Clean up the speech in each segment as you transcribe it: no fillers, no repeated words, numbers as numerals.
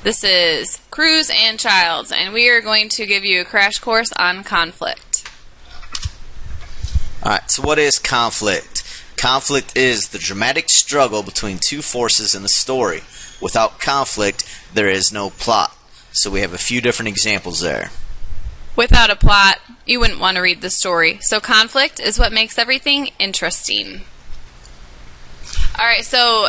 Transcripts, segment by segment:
This is Cruz and Childs, and we are going to give you a crash course on conflict. Alright, so what is conflict? Conflict is the dramatic struggle between two forces in a story. Without conflict, there is no plot. So we have a few different examples there. Without a plot, you wouldn't want to read the story. So conflict is what makes everything interesting. Alright, so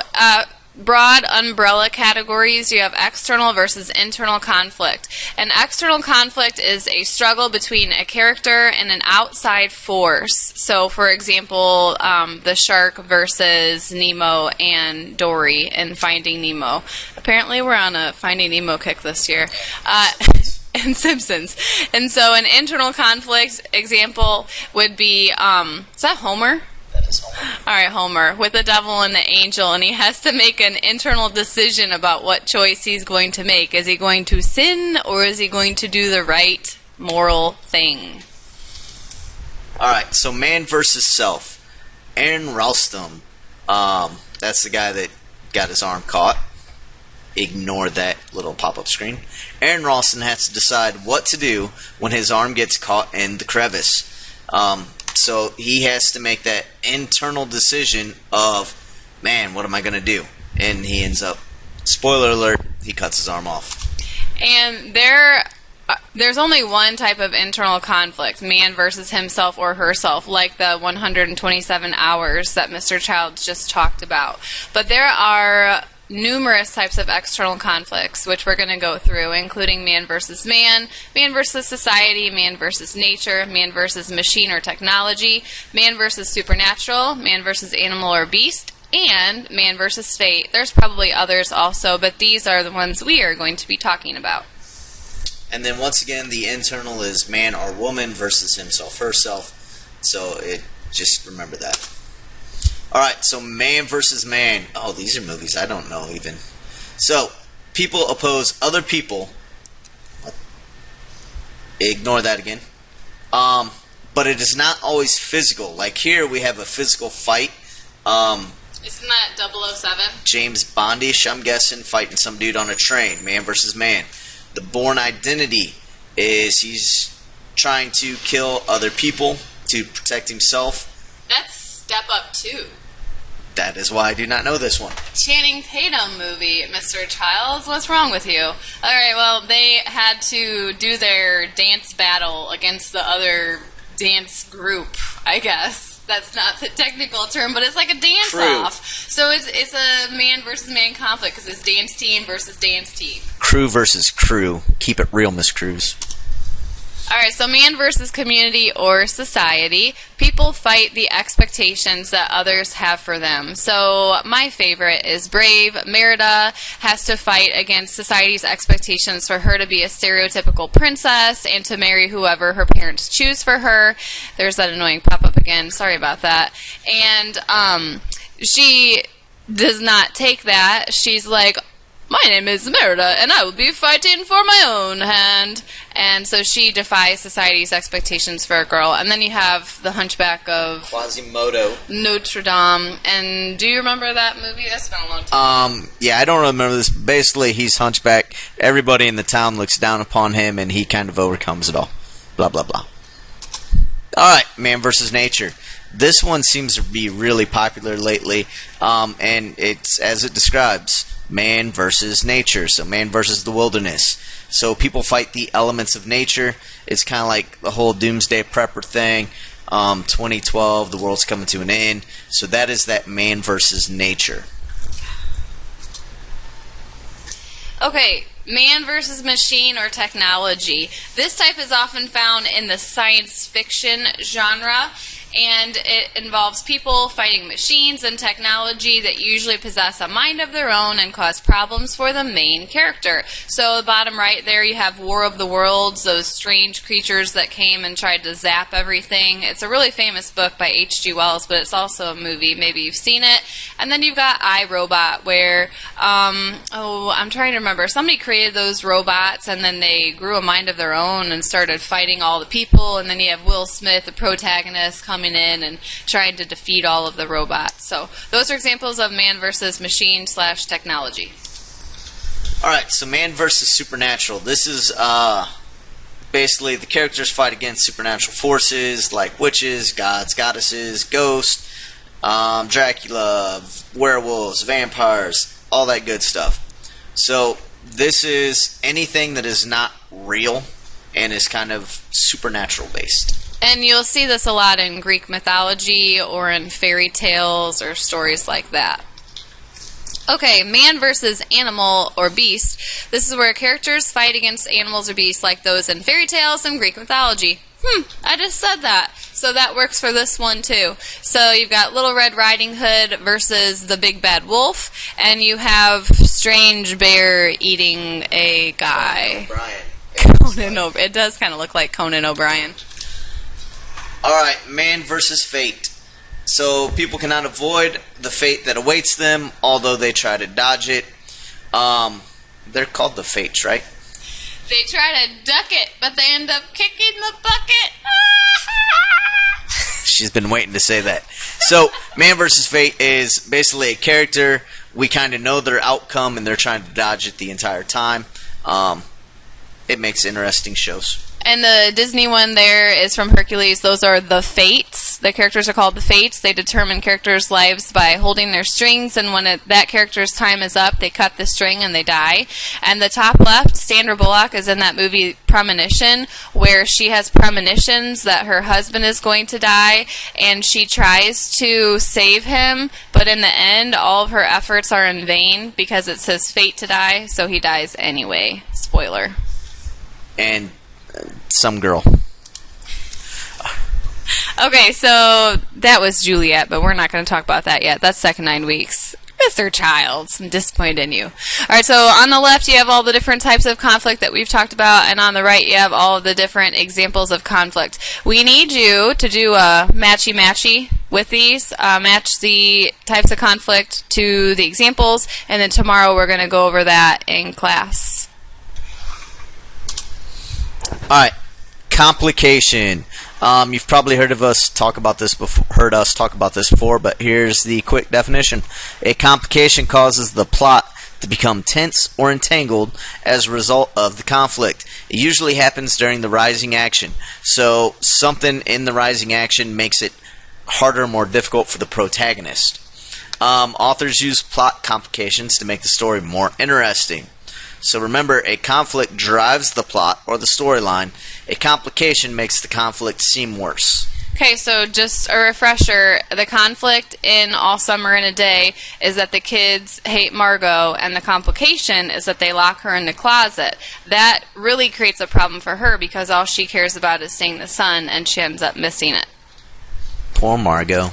broad umbrella categories, you have external versus internal conflict. And external conflict is a struggle between a character and an outside force. So, for example, the shark versus Nemo and Dory in Finding Nemo. Apparently we're on a Finding Nemo kick this year. And Simpsons. And so an internal conflict example would be, is that Homer? Alright, Homer, with the devil and the angel, and he has to make an internal decision about what choice he's going to make. Is he going to sin, or is he going to do the right moral thing? Alright, so man versus self. Aaron Ralston, that's the guy that got his arm caught. Ignore that little pop-up screen. Aaron Ralston has to decide what to do when his arm gets caught in the crevice. So he has to make that internal decision of, man, what am I going to do? And he ends up, spoiler alert, he cuts his arm off. And there's only one type of internal conflict, man versus himself or herself, like the 127 hours that Mr. Childs just talked about. But there are numerous types of external conflicts, which we're going to go through, including man versus man, man versus society, man versus nature, man versus machine or technology, man versus supernatural, man versus animal or beast, and man versus fate. There's probably others also, but these are the ones we are going to be talking about. And then once again, the internal is man or woman versus himself, herself. So just remember that. Alright, so man versus man. Oh, these are movies I don't know even. So, people oppose other people. Ignore that again. But it is not always physical. Like here, we have a physical fight. Isn't that 007? James Bondish, I'm guessing, fighting some dude on a train. Man versus man. The Bourne Identity is he's trying to kill other people to protect himself. That's Step Up 2. That is why I do not know this one. Channing Tatum movie, Mr. Childs. What's wrong with you? Alright, well, they had to do their dance battle against the other dance group, I guess. That's not the technical term, but it's like a dance-off. So it's a man versus man conflict, because it's dance team versus dance team. Crew versus crew. Keep it real, Miss Cruz. Alright, so man versus community or society. People fight the expectations that others have for them. So my favorite is Brave. Merida has to fight against society's expectations for her to be a stereotypical princess and to marry whoever her parents choose for her. There's that annoying pop-up again. Sorry about that. And she does not take that. She's like, my name is Merida, and I will be fighting for my own hand. And so she defies society's expectations for a girl. And then you have the Hunchback of Quasimodo. Notre Dame. And do you remember that movie? That's been a long time. Yeah, I don't remember this. Basically, he's hunchback. Everybody in the town looks down upon him, and he kind of overcomes it all. Blah, blah, blah. Alright, man versus nature. This one seems to be really popular lately, and it's, as it describes, man versus nature, so man versus the wilderness. So people fight the elements of nature. It's kind of like the whole doomsday prepper thing. 2012, the world's coming to an end. So that is that man versus nature. Okay, man versus machine or technology. This type is often found in the science fiction genre, and it involves people fighting machines and technology that usually possess a mind of their own and cause problems for the main character. So the bottom right there you have War of the Worlds, those strange creatures that came and tried to zap everything. It's a really famous book by H.G. Wells, but it's also a movie. Maybe you've seen it. And then you've got iRobot, where, I'm trying to remember. Somebody created those robots, and then they grew a mind of their own and started fighting all the people, and then you have Will Smith, the protagonist, coming in and trying to defeat all of the robots. So those are examples of man versus machine / technology. Alright, so man versus supernatural. This is basically the characters fight against supernatural forces like witches, gods, goddesses, ghosts, Dracula, werewolves, vampires, all that good stuff. So this is anything that is not real and is kind of supernatural based. And you'll see this a lot in Greek mythology or in fairy tales or stories like that. Okay, man versus animal or beast. This is where characters fight against animals or beasts like those in fairy tales and Greek mythology. I just said that. So that works for this one too. So you've got Little Red Riding Hood versus the Big Bad Wolf, and you have Strange Bear eating a guy. Conan O'Brien. It does kind of look like Conan O'Brien. Alright, man versus fate. So people cannot avoid the fate that awaits them, although they try to dodge it. They're called the Fates, right? They try to duck it, but they end up kicking the bucket. She's been waiting to say that. So, man versus fate is basically a character. We kind of know their outcome, and they're trying to dodge it the entire time. It makes interesting shows. And the Disney one there is from Hercules. Those are the Fates. The characters are called the Fates. They determine characters' lives by holding their strings, and when that character's time is up, they cut the string and they die. And the top left, Sandra Bullock, is in that movie Premonition, where she has premonitions that her husband is going to die, and she tries to save him, but in the end, all of her efforts are in vain because it's his fate to die, so he dies anyway. Spoiler. And some girl. Okay, so that was Juliet, but we're not going to talk about that yet. That's second 9 weeks. Mr. Childs, I'm disappointed in you. Alright, so on the left you have all the different types of conflict that we've talked about, and on the right you have all of the different examples of conflict. We need you to do a matchy-matchy with these, match the types of conflict to the examples, and then tomorrow we're going to go over that in class. Alright, complication. You've probably heard us talk about this before, but here's the quick definition. A complication causes the plot to become tense or entangled as a result of the conflict. It usually happens during the rising action. So something in the rising action makes it harder, more difficult for the protagonist. Authors use plot complications to make the story more interesting. So remember, a conflict drives the plot or the storyline. A complication makes the conflict seem worse. Okay, so just a refresher, the conflict in All Summer in a Day is that the kids hate Margot, and the complication is that they lock her in the closet. That really creates a problem for her because all she cares about is seeing the sun, and she ends up missing it. Poor Margot.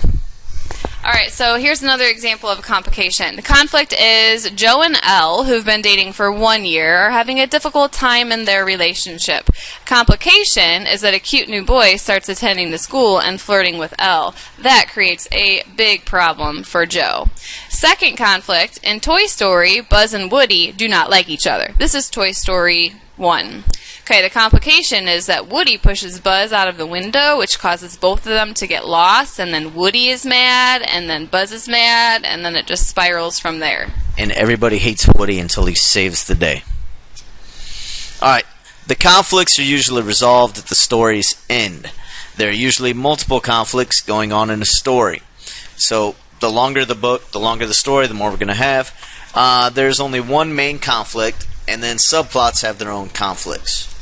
Alright, so here's another example of a complication. The conflict is Joe and Elle, who've been dating for 1 year, are having a difficult time in their relationship. Complication is that a cute new boy starts attending the school and flirting with Elle. That creates a big problem for Joe. Second conflict, in Toy Story, Buzz and Woody do not like each other. This is Toy Story 1. Okay, the complication is that Woody pushes Buzz out of the window, which causes both of them to get lost, and then Woody is mad, and then Buzz is mad, and then it just spirals from there. And everybody hates Woody until he saves the day. Alright, the conflicts are usually resolved at the story's end. There are usually multiple conflicts going on in a story. So, the longer the book, the longer the story, the more we're going to have. There's only one main conflict, and then subplots have their own conflicts.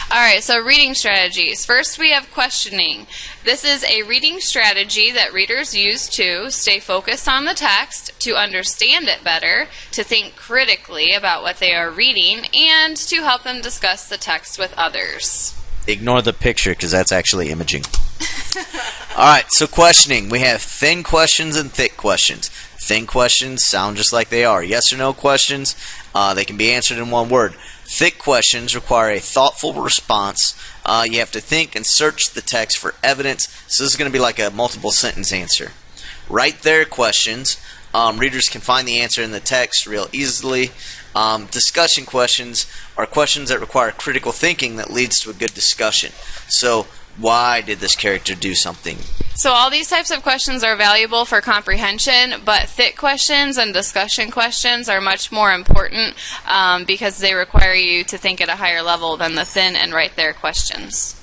Alright, so reading strategies. First we have questioning. This is a reading strategy that readers use to stay focused on the text, to understand it better, to think critically about what they are reading, and to help them discuss the text with others. Ignore the picture because that's actually imaging. Alright, so questioning. We have thin questions and thick questions. Thin questions sound just like they are. Yes or no questions, they can be answered in one word. Thick questions require a thoughtful response. You have to think and search the text for evidence. So this is going to be like a multiple sentence answer. Right there questions. Readers can find the answer in the text real easily. Discussion questions are questions that require critical thinking that leads to a good discussion. So Why did this character do something? So all these types of questions are valuable for comprehension, but thick questions and discussion questions are much more important because they require you to think at a higher level than the thin and right there questions.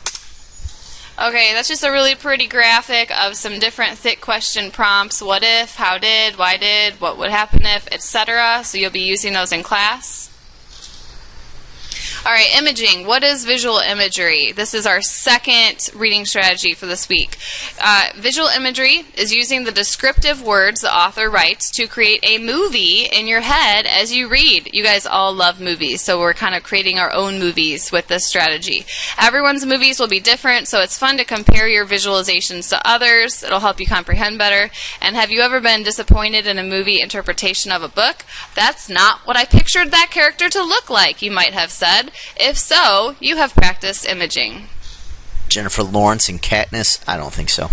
Okay, that's just a really pretty graphic of some different thick question prompts. What if, how did, why did, what would happen if, etc. So you'll be using those in class. All right, imaging. What is visual imagery? This is our second reading strategy for this week. Visual imagery is using the descriptive words the author writes to create a movie in your head as you read. You guys all love movies, so we're kind of creating our own movies with this strategy. Everyone's movies will be different, so it's fun to compare your visualizations to others. It'll help you comprehend better. And have you ever been disappointed in a movie interpretation of a book? That's not what I pictured that character to look like, you might have said. If so, you have practiced imaging. Jennifer Lawrence and Katniss? I don't think so.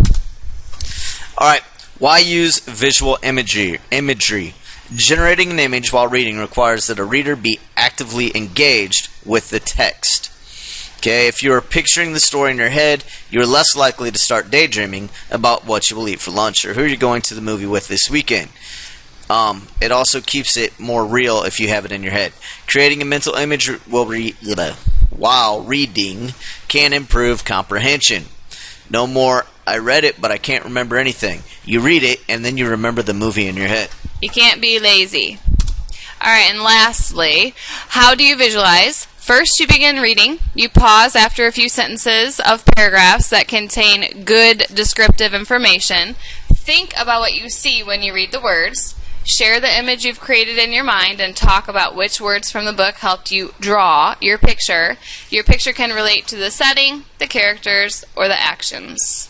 Alright, why use visual imagery? Generating an image while reading requires that a reader be actively engaged with the text. Okay, if you're picturing the story in your head, you're less likely to start daydreaming about what you will eat for lunch or who you're going to the movie with this weekend. It also keeps it more real if you have it in your head. Creating a mental image while reading can improve comprehension. No more, I read it, but I can't remember anything. You read it, and then you remember the movie in your head. You can't be lazy. Alright, and lastly, how do you visualize? First, you begin reading. You pause after a few sentences of paragraphs that contain good descriptive information. Think about what you see when you read the words. Share the image you've created in your mind and talk about which words from the book helped you draw your picture. Your picture can relate to the setting, the characters, or the actions.